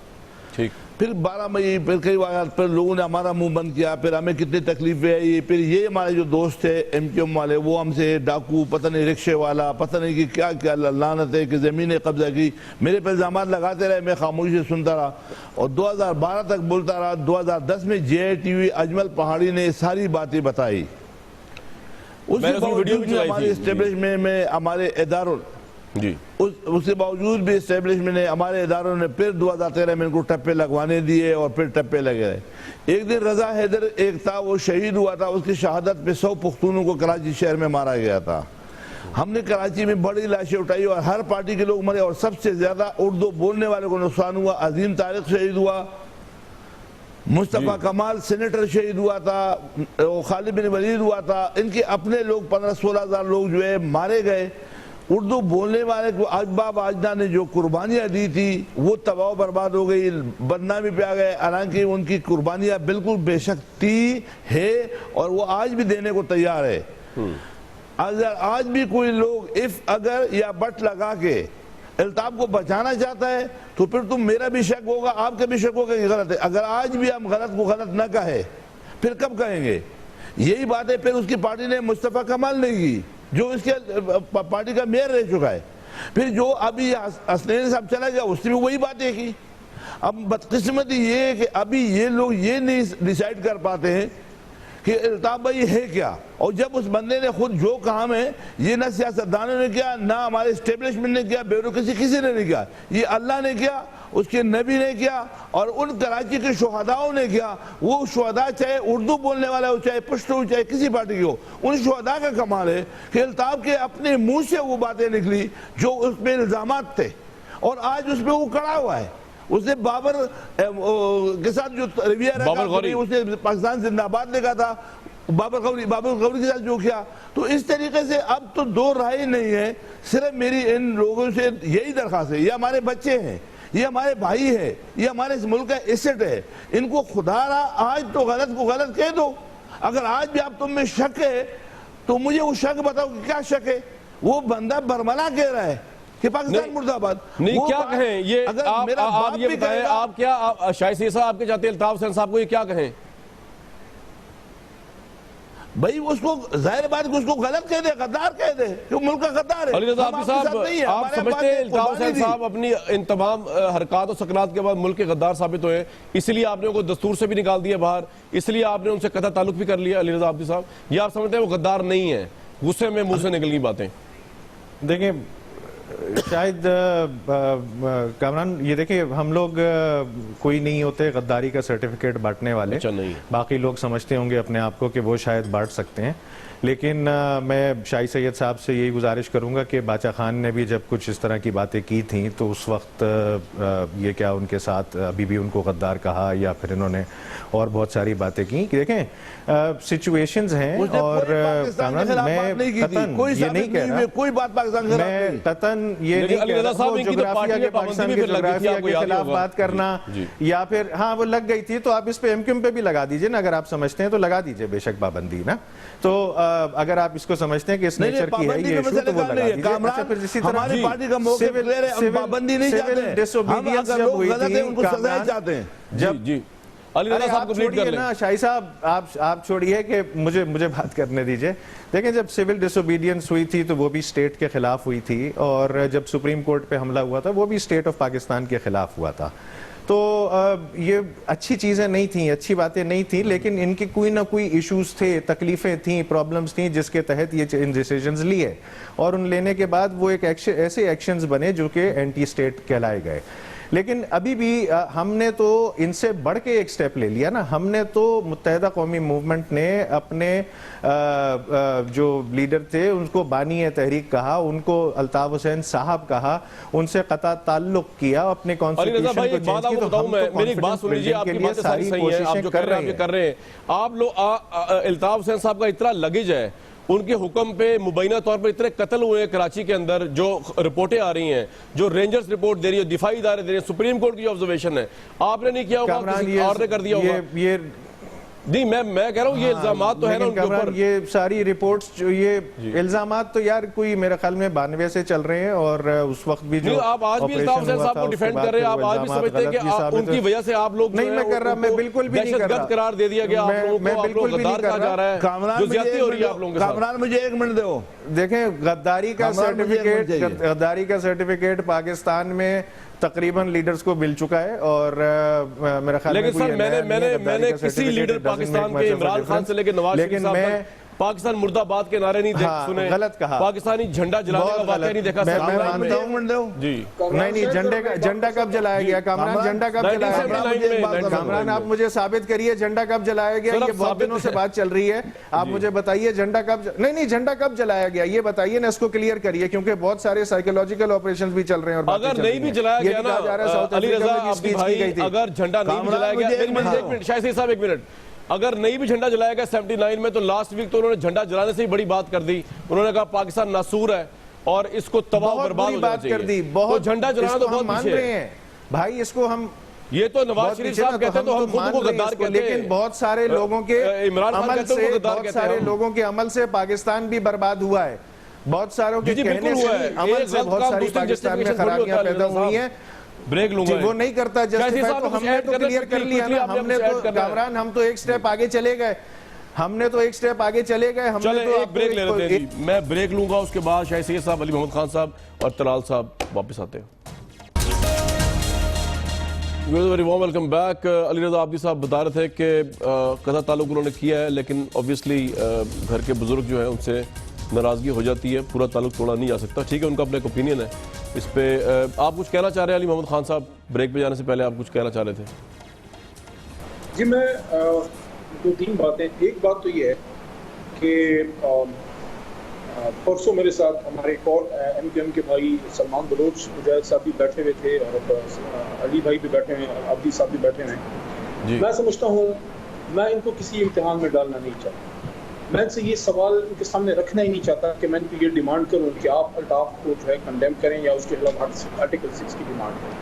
ठीक। फिर 12 मई फिर कई बार फिर लोगों ने हमारा मुंह बंद किया, फिर हमें कितनी तकलीफें आई। फिर ये हमारे जो दोस्त थे MQM वाले वो हमसे डाकू, पता नहीं रिक्शे वाला, पता नहीं कि क्या क्या लानत है कि ज़मीनें कब्जा की, मेरे पे इल्ज़ामात लगाते रहे, मैं खामोशी से सुनता रहा और 2012 तक बोलता रहा। 2010 में JITV अजमल पहाड़ी ने सारी बातें बताई। उसके बावजूद भी हमारे इस्टेब्लिशमेंट में हमारे इदारों जी उसके बावजूद भी इस्टेब्लिशमेंट ने हमारे इदारों ने फिर 2013 में इनको टप्पे लगवाने दिए और फिर टप्पे लगे रहे। एक दिन रजा हैदर एक था, वो शहीद हुआ था, उसकी शहादत पे 100 पुख्तूनों को कराची शहर में मारा गया था। हमने कराची में बड़ी लाशें उठाई और हर पार्टी के लोग मरे और सबसे ज्यादा उर्दू बोलने वाले को नुकसान हुआ। अजीम तारिक शहीद हुआ, मुस्तफ़ा कमाल सेनेटर शहीद हुआ था, खालिद बिन वलीद हुआ था। इनके अपने लोग 15-16 हज़ार लोग जो है मारे गए। उर्दू बोलने वाले को अजबाब आजना ने जो कुर्बानियाँ दी थी वो तबाह बर्बाद हो गई, बदनामी पे आ गए। हालांकि उनकी कुर्बानियाँ बिल्कुल बेशक थी है और वो आज भी देने को तैयार है। अगर आज भी कोई लोग इफ अगर या बट लगा के अल्ताफ को बचाना चाहता है तो फिर तुम मेरा भी शक होगा, आपका भी शक होगा कि गलत है। अगर आज भी हम गलत को गलत न कहे फिर कब कहेंगे? यही बात है फिर उसकी पार्टी ने मुस्तफ़ा कमाल ने की जो इसके पार्टी का मेयर रह चुका है। फिर जो अभी हसनैन साहब चला गया उसने भी वही बातें की। अब बदकिस्मती ये है कि अभी ये लोग ये नहीं डिसाइड कर पाते हैं कि अल्ताफ भाई है क्या। और जब उस बंदे ने खुद जो काम है ये ना सियासतदानों ने किया, ना हमारे इस्टेब्लिशमेंट ने किया, ब्यूरोक्रेसी किसी ने नहीं किया, ये अल्लाह ने किया, उसके नबी ने किया और उन कराची के शुहदाओं ने किया। वो शुहदा चाहे उर्दू बोलने वाला हो, चाहे पश्तो हो, चाहे किसी पार्टी की हो, उन शुहदा का कमाल है कि अल्ताफ के अपने मुंह से वो बातें निकली जो उसमें इल्जामात थे और आज उसमें वो खड़ा हुआ है। उसने बाबर के साथ जो रवैया रखा, उसने पाकिस्तान जिंदाबाद लिखा था, बाबर गौरी के साथ जो किया। तो इस तरीके से अब तो दो राय नहीं है। सिर्फ मेरी इन लोगों से यही दरखास्त है, ये हमारे बच्चे हैं, ये हमारे भाई है, ये हमारे इस मुल्क का एसेट है, इनको खुदारा आज तो गलत को गलत कह दो। अगर आज भी आप तुम में शक है तो मुझे वो शक बताओ कि क्या शक है। वो बंदा बरमला कह रहा है कि पाकिस्तान मुर्दाबाद। नहीं क्या कहें ये अगर आप मेरा बाप ये भी बताएं, कहेगा, आप क्या शायद से साहब आपके चाहते अल्ताफ हुसैन साहब को ये क्या कहें? भाई उसको जाहिर बात कि उसको गलत कह दे, गद्दार कह दे, क्यों मुल्क का गद्दार है। अली रजा आपके साहब आप समझते हैं अल्ताफ हुसैन साहब अपनी इन तमाम हरकत और सकरात के बाद मुल्क के गद्दार साबित हुए, इसलिए आपने उनको दस्तूर से भी निकाल दिया बाहर, इसलिए आपने उनसे कथा ताल्लुक भी कर लिया। अली रजा आपके साहब ये आप समझते हैं वो गद्दार नहीं है? गुस्से में मुंह से निकल गई बातें। देखिए शायद कामरान ये देखिए हम लोग कोई नहीं होते गद्दारी का सर्टिफिकेट बांटने वाले। अच्छा नहीं। बाकी लोग समझते होंगे अपने आप को कि वो शायद बांट सकते हैं, लेकिन मैं शाही सैयद साहब से यही गुजारिश करूंगा कि बाचा खान ने भी जब कुछ इस तरह की बातें की थी तो उस वक्त ये क्या उनके साथ अभी भी उनको गद्दार कहा या फिर इन्होंने और बहुत सारी बातें की कि देखें सिचुएशंस हैं और मैं कतन ये नहीं कह रहा, कोई बात पाकिस्तान मैं कतन ये नहीं कह रहा जोग्राफिया के पाकिस्तान के जोग्राफिया के खिलाफ बात करना या फिर हाँ वो लग गई थी तो आप इस पे MQM पे भी लगा दीजिए ना, अगर आप समझते हैं तो लगा दीजिए बेशक पाबंदी ना। तो अगर आप इसको समझते हैं कि इस नेचर की है ये इशू तो वो लगा दीजिए। अच्छा फिर इसी तरह हमारी पार्टी का मौक़िफ़ क्लियर है, हम पाबंदी नहीं चाहते, सिविल डिसोबीडियंस जब हुई थी उनको सजाएं चाहते हैं। जब जी अली रजा साहब कंप्लीट कर लें ना शाही साहब, आप छोड़िए कि मुझे बात करने दीजिए। देखें जब सिविल डिसोबीडियंस हुई थी तो वो भी स्टेट के खिलाफ हुई थी और जब सुप्रीम कोर्ट पे हमला हुआ था वो भी स्टेट ऑफ पाकिस्तान के खिलाफ हुआ था। तो ये अच्छी चीज़ें नहीं थी, अच्छी बातें नहीं थी, लेकिन इनके कोई ना कोई इश्यूज थे, तकलीफें थी, प्रॉब्लम्स थी जिसके तहत ये इन डिसीजंस लिए और उन लेने के बाद वो एक ऐसे एक्शंस बने जो कि एंटी स्टेट कहलाए गए। लेकिन अभी भी हमने तो इनसे बढ़ के एक स्टेप ले लिया ना। हमने तो मुत्तहिदा कौमी मूवमेंट ने अपने जो लीडर थे उनको बानी तहरीक कहा, उनको अल्ताफ हुसैन साहब कहा, उनसे कता ताल्लुक किया, अपने कॉन्स्टिट्यूशन को चेंज की। तो हम तो मेरी बात सुन लीजिए, आपकी बातें सारी सही हैं, आप जो कर रहे हैं आप लोग अल्ताफ हुसैन साहब का इतना लगेज है, उनके हुक्म पे मुबैना तौर पर इतने कत्ल हुए हैं कराची के अंदर, जो रिपोर्टें आ रही हैं, जो रेंजर्स रिपोर्ट दे रही है, दिफाई इदारे दे रहे हैं, सुप्रीम कोर्ट की ऑब्जर्वेशन है, आपने नहीं किया होगा, किसी और ने कर दिया होगा। ये नहीं, मैं कह रहा हूँ ये इल्जामात तो है ना उनके ऊपर। ये सारी रिपोर्ट्स जो ये इल्जामात तो यार कोई मेरे ख्याल में 92 से चल रहे हैं, और उस वक्त भी जो आप आज भी अल्ताफ हुसैन साहब को डिफेंड कर रहे हैं, आप आज भी समझते हैं कि उनकी वजह से आप लोग नहीं, मैं कर रहा, मैं बिल्कुल भी नहीं कर रहा, करार दे दिया गया आप लोगों को, आप लोग गद्दार कहा जा रहा है, जो ज्यादती हो रही है आप लोगों के साथ। कामरान मुझे 1 मिनट दो। देखें, गद्दारी का सर्टिफिकेट पाकिस्तान में तकरीबन लीडर्स को मिल चुका है, और मेरा ख्याल लेकिन सर मैंने किसी लीडर पाकिस्तान के इमरान खान से लेकर नवाज शरीफ साहब तक पाकिस्तान मुर्दाबाद के नारे नहीं सुने, गलत कहा, पाकिस्तानी झंडा जलाने का वाक़या नहीं देखा। मैं मानता हूं जी, नहीं, झंडा कब जलाया गया कामरान? झंडा कब जलाया गया कामरान? आप मुझे साबित करिए झंडा कब जलाया गया। ये बहुत दिनों से बात चल रही है, आप मुझे बताइए झंडा कब, नहीं झंडा कब जलाया गया ये बताइए ना, इसको क्लियर करिए, क्योंकि बहुत सारे साइकोलॉजिकल ऑपरेशंस भी चल रहे हैं। और अगर नहीं भी जलाया गया ना अली रजा अब्दी भाई, अगर झंडा नहीं जलाया गया, एक मिनट शायद साहब, 1 मिनट, अगर नहीं भी झंडा जलाया गया 79 में, तो लास्ट वीक तो उन्होंने झंडा जलाने से ही बड़ी बात कर दी। उन्होंने कहा पाकिस्तान नासूर है और इसको तबाह बर्बाद बात कर दी, बहुत झंडा जलाना तो बहुत मान रहे हैं भाई, इसको हम ये तो नवाज शरीफ साहब कहते हैं तो हम खुद को गद्दार कहते हैं, लेकिन बहुत सारे लोगों के इमरान खान कहते हैं बहुत सारे लोगों के अमल से पाकिस्तान भी बर्बाद हुआ है, बहुत सारों के कहने से अमल से बहुत सारी पाकिस्तान में खराबियां पैदा हुई हैं। ब्रेक लूंगा, वो नहीं करता जस्टिफाई, तो हमने तो क्लियर कर लिया ना, हमने तो कामरान, हम तो एक स्टेप आगे चले गए, हमने तो एक स्टेप आगे चले गए। हमने तो एक ब्रेक ले लेते हैं, मैं ब्रेक लूंगा, उसके बाद शायद सैयद साहब, अली मोहम्मद खान साहब और तलाल साहब वापस आते हैं। Very warm welcome back. Ali Raza Abdi साहब बता रहे थे कि कदा ताल्लुक उन्होंने किया है, लेकिन ऑब्वियसली घर के बुजुर्ग जो है उनसे नाराजगी हो जाती है, पूरा ताल्लुक तोड़ा नहीं जा सकता। ठीक है, उनका अपना एक ओपिनियन है इस पे। आप कुछ कहना चाह रहे हैं अली मोहम्मद खान साहब? ब्रेक पे जाने से पहले आप कुछ कहना चाह रहे थे। जी, मैं 2-3 बातें। एक बात तो ये है कि परसों मेरे साथ हमारे एक और MQM के भाई सलमान बलोच मुजाहिद साहब भी बैठे हुए थे, और अली भाई भी बैठे हुए हैं, अब्दी साहब भी बैठे हुए हैं। मैं समझता हूँ मैं इनको किसी इम्तिहान में डालना नहीं चाहता। मैं इनसे ये सवाल उनके सामने रखना ही नहीं चाहता कि मैं इनको ये डिमांड करूँ कि आप अल्ताफ को जो है कंडेम करें या उसके खिलाफ आर्टिकल 6 की डिमांड करें,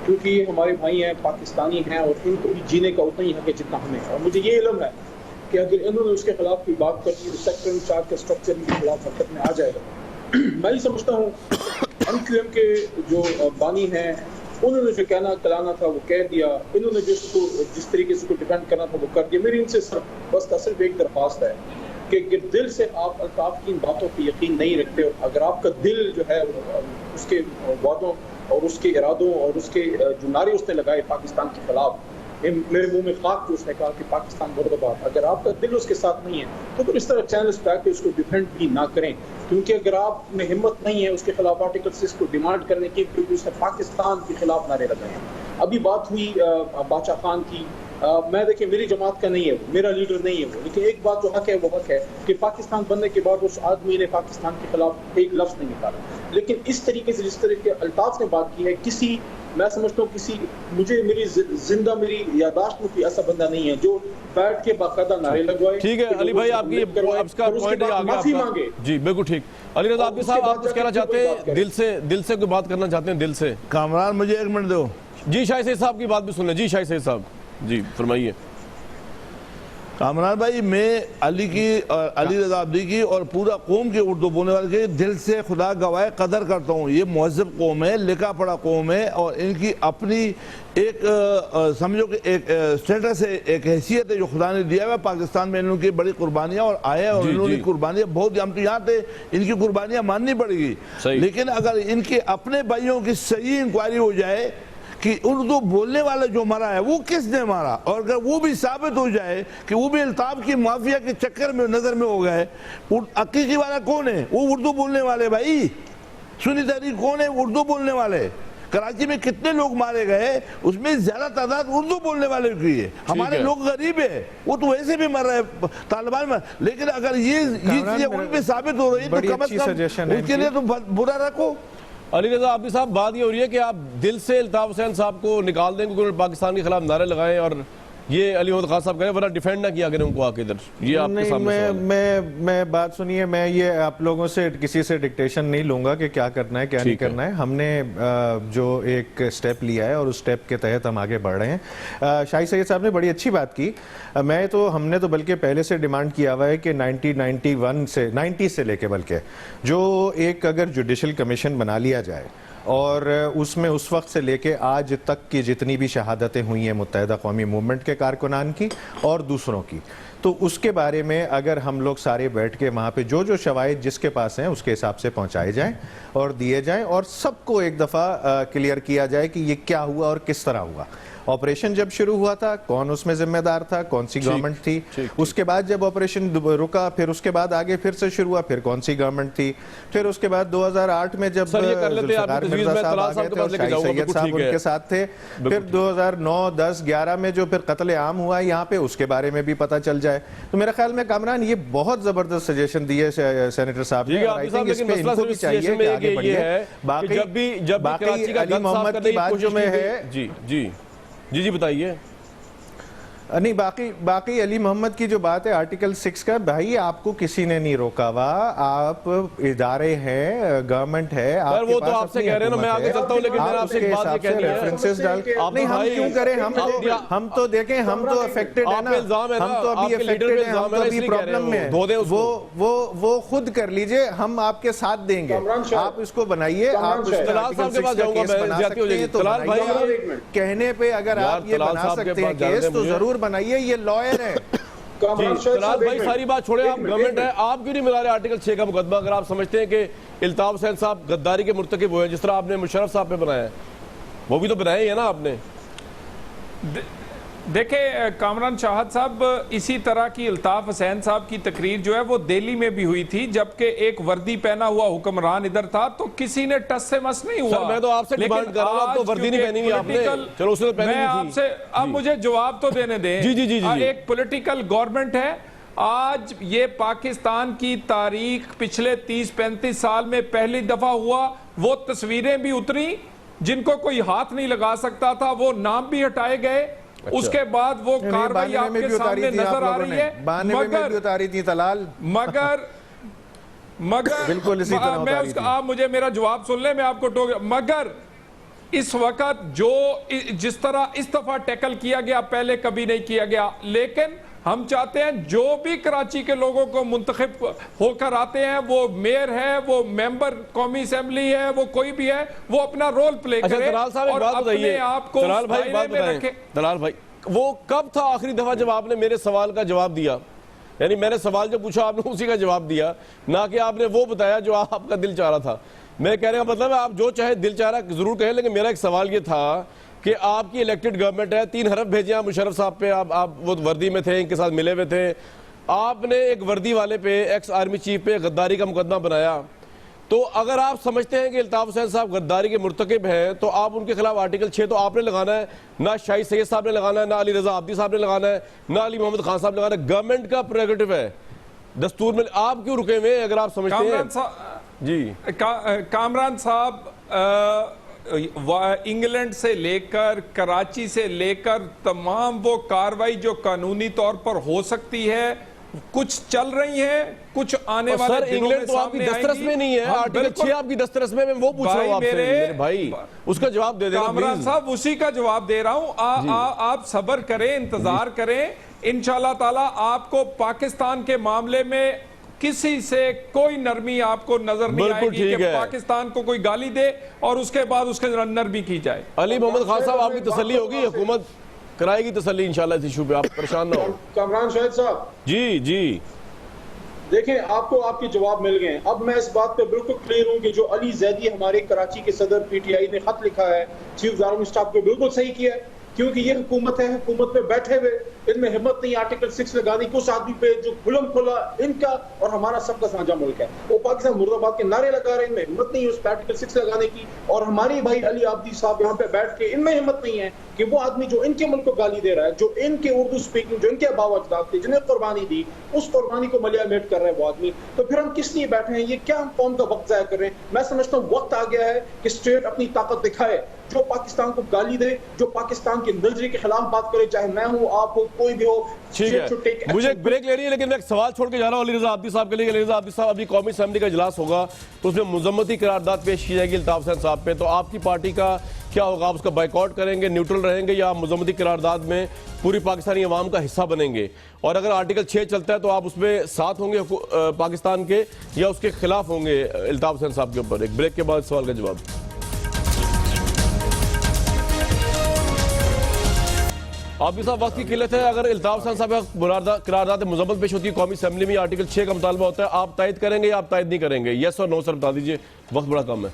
क्योंकि ये हमारे भाई हैं, पाकिस्तानी हैं, और इनको भी जीने का उतना ही हक है जितना हमें। और मुझे ये इल्म है कि अगर इन्होंने उसके खिलाफ कोई बात कर दी तो सेक्टर इंचार्ज का स्ट्रक्चर इनके खिलाफ हरकत में आ जाएगा। मैं ही समझता हूँ MQM के जो बानी हैं उन्होंने जो कहना कहलाना था वो कह दिया, इन्होंने जिस तरीके से डिफेंड करना था वो कर दिया। मेरी इनसे सिर्फ एक दरख्वास्त है कि अगर दिल से आप अल्ताफ की इन बातों पर यकीन नहीं रखते, और अगर आपका दिल जो है उसके वादों और उसके इरादों और उसके जो नारे उसने लगाए पाकिस्तान के खिलाफ, मेरे मुंह में खाक जो उसने कहा कि पाकिस्तान मुर्दाबाद, अगर आपका दिल उसके साथ नहीं है तो फिर इस तरह चैनल्स पे आके उसको डिफेंड भी ना करें, क्योंकि अगर आप में हिम्मत नहीं है उसके खिलाफ आर्टिकल 6 को डिमांड करने की, क्योंकि उसने पाकिस्तान के खिलाफ नारे लगाए हैं। अभी बात हुई बादशाह खान की, मैं देखिए मेरी जमात का नहीं है वो, मेरा लीडर नहीं है वो, लेकिन एक बात जो हक है वो हक है कि पाकिस्तान बनने के बाद उस आदमी ने पाकिस्तान के खिलाफ एक लफ्ज नहीं निकाला। लेकिन इस तरीके से जिस तरह के अल्ताफ ने बात की है, किसी, मैं समझता हूँ किसी, मुझे मेरी यादाश्त में कोई ऐसा बंदा नहीं है जो बैठ के बाकायदा नारे लगवाए। ठीक है अली भाई, आपकी आपका पॉइंट माफी मांगे। जी बिल्कुल ठीक। अली रजा आब्दी साहब, आप कुछ कहना चाहते हैं? दिल से कोई बात करना चाहते हैं? दिल से कामरान मुझे 1 मिनट दो। जी शाहिद सैयद साहब की बात भी सुन लें। जी शाहिद सैयद साहब, जी फरमाइए। कामरान भाई, मैं अली की और अली रजा आब्दी की और पूरा कौम के उर्दू बोलने वाले के दिल से खुदा गवाह कदर करता हूँ। ये मुहज़्ज़ब कौम है, लिखा पढ़ा कौम है, और इनकी अपनी एक समझो कि एक स्टेटस है, एक हैसियत है जो खुदा ने दिया हुआ पाकिस्तान में। इनकी बड़ी कुर्बानियाँ और आए, और इन्होंने कुर्बानियाँ बहुत, हम तो यहाँ थे, इनकी कुर्बानियाँ माननी पड़ेगी। लेकिन अगर इनके अपने भाइयों की सही इंक्वायरी हो जाए कि उर्दू बोलने वाला जो मरा है वो किसने मारा, और अगर वो भी साबित हो जाए कि वो भी अल्ताफ की माफिया के चक्कर में नजर में हो गए, हकीकी वाला कौन है? वो उर्दू बोलने वाले भाई। सुन्नी तहरीक कौन है? उर्दू बोलने वाले। कराची में कितने लोग मारे गए, उसमें ज्यादा तादाद उर्दू बोलने वाले की है। हमारे है। लोग गरीब है, वो तो वैसे भी मर रहे हैं तालिबान में, लेकिन अगर ये चीजें उन पे साबित हो रही है तो कम से कम उसके लिए तो बुरा रखो। अली रजा आबिदी साहब, बात ये हो रही है कि आप दिल से अल्ताफ हुसैन साहब को निकाल दें क्योंकि पाकिस्तान के खिलाफ नारे लगाएं और ये अली मोहम्मद खान साहब करें, वरना डिफेंड ना किया करें उनको आके इधर। ये आपके सामने सवाल है। मैं बात सुनिए, मैं ये आप लोगों से किसी से डिक्टेशन नहीं लूंगा कि क्या करना है क्या नहीं करना है। हमने जो एक स्टेप लिया है और उस स्टेप के तहत हम आगे बढ़ रहे हैं। शाहिद सैयद साहब ने बड़ी अच्छी बात की। हमने तो बल्कि पहले से डिमांड किया हुआ है कि 90 से लेके बल्कि जो एक अगर जुडिशल कमीशन बना लिया जाए और उसमें उस वक्त से लेके आज तक की जितनी भी शहादतें हुई हैं मुत्तहिदा कौमी मूवमेंट के कारकुनान की और दूसरों की, तो उसके बारे में अगर हम लोग सारे बैठ के वहाँ पे जो शवाहिद जिसके पास हैं उसके हिसाब से पहुँचाए जाएं और दिए जाएं और सबको एक दफ़ा क्लियर किया जाए कि ये क्या हुआ और किस तरह हुआ। ऑपरेशन जब शुरू हुआ था कौन उसमें जिम्मेदार था, कौन सी गवर्नमेंट थी, उसके बाद जब ऑपरेशन रुका फिर उसके बाद आगे फिर से शुरू हुआ फिर कौन सी गवर्नमेंट थी, फिर उसके बाद 2008 में जब जुल्फ़िकार मिर्ज़ा साहब आ गए थे और शाहिद सैयद साहब उनके साथ थे, फिर 2009, 10, 11 में जो फिर कत्ले आम हुआ यहाँ पे उसके बारे में भी पता चल जाए। तो मेरे ख्याल में कामरान ये बहुत जबरदस्त सजेशन दी है सेनेटर साहब ने, आई थिंक इस पे इनको भी चाहिए कि आगे बढ़िए। बाकी अली मोहम्मद की बात जो में है, जी बताइए। नहीं, बाकी अली मोहम्मद की जो बात है आर्टिकल 6 का, भाई आपको किसी ने नहीं रोका हुआ, आप इदारे हैं, गवर्नमेंट है, आपके वो पास तो आपसे कह रहे हैं ना, मैं आगे चलता हूं, लेकिन मैंने आपसे एक बात कहनी है, रेफरेंसेस डाल नहीं हम क्यों करें, हम तो देखें, हम तो अफेक्टेड है ना, हम तो अभी अफेक्टेड हैं, हम तो अभी प्रॉब्लम में हैं, वो खुद कर लीजिए, हम आपके साथ देंगे, आप इसको बनाइए। आप तलाल साहब के पास जाऊंगा मैं, ज्यादती हो जाएगी। तलाल भाई कहने पे अगर आप ये बना सकते हैं केस तो जरूर बनाइए, ये लॉयर है। तलाल भाई सारी बात छोड़े, आप गवर्नमेंट है, आप क्यों नहीं मिला रहे आर्टिकल 6 का मुकदमा? अगर आप समझते हैं कि अल्ताफ हुसैन साहब गद्दारी के मुर्तकिब हुए, जिस तरह आपने मुशर्रफ साहब पे बनाया है, वो भी तो बनाए है ना आपने। देखिए कामरान शाहद साहब, इसी तरह की अल्ताफ हुसैन साहब की तकरीर जो है वो दिल्ली में भी हुई थी, जबकि एक वर्दी पहना हुआ हुक्मरान इधर था तो किसी ने टस से मस नहीं हुआ। सर मैं तो आपसे डिमांड कर रहा हूं, आप तो वर्दी नहीं पहनी हुई आपने, चलो उसने तो पहनी मैं आपसे अब मुझे जवाब तो देने दें। जी। एक पॉलिटिकल गवर्नमेंट है, आज ये पाकिस्तान की तारीख पिछले 30-35 साल में पहली दफा हुआ, वो तस्वीरें भी उतरी जिनको कोई हाथ नहीं लगा सकता था, वो नाम भी हटाए गए। अच्छा। उसके बाद वो कार्रवाई आपके सामने नजर आ रही है, मगर उतारी थी तलाल, मगर बिल्कुल इसी तरह मैं उसका, आप मुझे मेरा जवाब सुन ले, मैं आपको मगर इस वक्त जो जिस तरह इस दफा टैकल किया गया पहले कभी नहीं किया गया, लेकिन हम चाहते हैं जो भी कराची के लोगों को मुंतखब होकर आते हैं, वो मेयर है, वो मेंबर कौमी असेंबली है, वो कोई भी है, वो अपना रोल प्ले करे और अपने आप को दायरे में रखे। दलाल भाई, वो कब था आखिरी दफा जब आपने मेरे सवाल का जवाब दिया? यानी मैंने सवाल जो पूछा आपने उसी का जवाब दिया, ना कि आपने वो बताया जो आपका दिल चाह रहा था। मैं कह रहा मतलब आप जो चाहे दिल चाह रहा जरूर कहें, लेकिन मेरा एक सवाल ये था कि आपकी इलेक्टेड गवर्नमेंट है, 3 हरफ भेजे आप मुशर्रफ साहब पे, आप वो वर्दी में थे, इनके साथ मिले हुए थे, आपने एक वर्दी वाले पे, एक्स आर्मी चीफ पे गद्दारी का मुकदमा बनाया। तो अगर आप समझते हैं कि अल्ताफ हुसैन साहब गद्दारी के मुर्तकिब हैं, तो आप उनके खिलाफ आर्टिकल 6 तो आपने लगाना है, ना शाहिद सैयद साहब ने लगाना है, ना अली रजा आबिदी साहब ने लगाना है, ना अली मोहम्मद खान साहब ने लगाना है। गवर्नमेंट का प्रेरोगेटिव है, दस्तूर में आप क्यों रुके हुए? अगर आप समझते हैं जी कामरान साहब, इंग्लैंड से लेकर कराची से लेकर तमाम वो कार्रवाई जो कानूनी तौर पर हो सकती है, कुछ चल रही है, कुछ आने वाले दिनों में तो आपकी दस्तरस में नहीं है, आर्टिकल 6 आपकी दस्तरस में, मैं वो पूछ रहा हूं आपसे मेरे भाई, उसका जवाब दे देना कामरान साहब, उसी का जवाब दे रहा हूं। आप सब्र करें, इंतजार करें, इंशाल्लाह ताला आपको पाकिस्तान के मामले में किसी से कोई नरमी आपको नजर नहीं आएगी कि पाकिस्तान को कोई गाली दे और उसके बाद उसके नरमी की जाए। अली मोहम्मद खान साहब, आपकी तसल्ली होगी, हुकूमत कराएगी तसल्ली इंशाल्लाह इस इशू पे, आप परेशान ना हो। कामरान शाहिद साहब जी देखें, आपको आपके जवाब मिल गए। अब मैं इस बात पे बिल्कुल क्लियर हूँ कि जो अली जैदी हमारे कराची के सदर PTI ने खत लिखा है चीफ दारुल स्टाफ को, बिल्कुल सही किया है। क्योंकि ये हुकूमत है, हुकूमत में बैठे हुए इनमें हिम्मत नहीं आर्टिकल 6 लगाने की उस आदमी पे जो खुलम खुला इनका और हमारा सबका साझा मुल्क है। वो पाकिस्तान मुर्दाबाद के नारे लगा रहे हैं, इनमें हिम्मत नहीं है उस पर आर्टिकल 6 लगाने की। और हमारी भाई अली आब्दी साहब यहाँ पे बैठ के इनमें हिम्मत नहीं है कि वो आदमी जो इनके मुल्क को गाली दे रहा है, जो इनके उर्दू स्पीकिंग, जो इनके अबाव अजदाद थे, जिन्हें कुर्बानी दी, उस कुर्बानी को मलियामेट कर रहे हैं वो आदमी। तो फिर हम किस लिए बैठे हैं? ये क्या हम कौम का वक्त जाया कर रहे हैं? मैं समझता हूँ वक्त आ गया है कि स्टेट अपनी ताकत दिखाए, जो पाकिस्तान को गाली दे, जो पाकिस्तान के नजरिए के खिलाफ बात करे, चाहे मैं हूं, आप हो, कोई भी हो। ठीक है, मुझे एक ब्रेक ले रही है, लेकिन मैं एक सवाल छोड़ के जा रहा हूं अली रजा आब्दी साहब के लिए। अली रजा आब्दी साहब, अभी कौमी असेंबली का इजलास होगा, उसमें मुजम्मती करारदाद पेश की जाएगी अल्ताफ हुसैन साहब पे, तो आपकी पार्टी का क्या होगा? आप उसका बाइकआउट करेंगे, न्यूट्रल रहेंगे, या मुजम्मती करारदाद में पूरी पाकिस्तानी अवाम का हिस्सा बनेंगे? और अगर आर्टिकल 6 चलता है तो आप उसमें साथ होंगे पाकिस्तान के, या उसके खिलाफ होंगे अल्ताफ हुसैन साहब के ऊपर? एक ब्रेक के बाद सवाल का जवाब। आबिद साहब, वक्त की किल्लत है, अगर अल्ताफ हुसैन साहब करारदाद मुजम्मत पेश होती है कौमी असेंबली में, आर्टिकल 6 का मुतालबा होता है, आप तायद करेंगे या आप तायद नहीं करेंगे? यस और नो सर बता दीजिए, वक्त बड़ा कम है।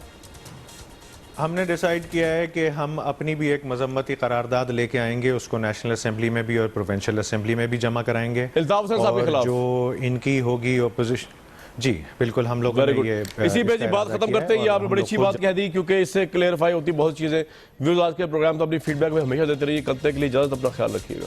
हमने डिसाइड किया है कि हम अपनी भी एक मजम्मती करारदाद लेके आएंगे, उसको नेशनल असेंबली में भी और प्रोविंशियल असेंबली में भी जमा कराएंगे अल्ताफ हुसैन साहब के खिलाफ जो इनकी होगी ओपोजिशन। जी बिल्कुल, हम लोग ये इसी पे जी बात खत्म करते हैं। ये आपने बड़ी अच्छी बात कह दी, क्योंकि इससे क्लियरिफाई होती बहुत चीजें। व्यूज आज के प्रोग्राम तो अपनी फीडबैक में हमेशा देते रहिए। कल तक के लिए इजाजत, अपना ख्याल रखिएगा।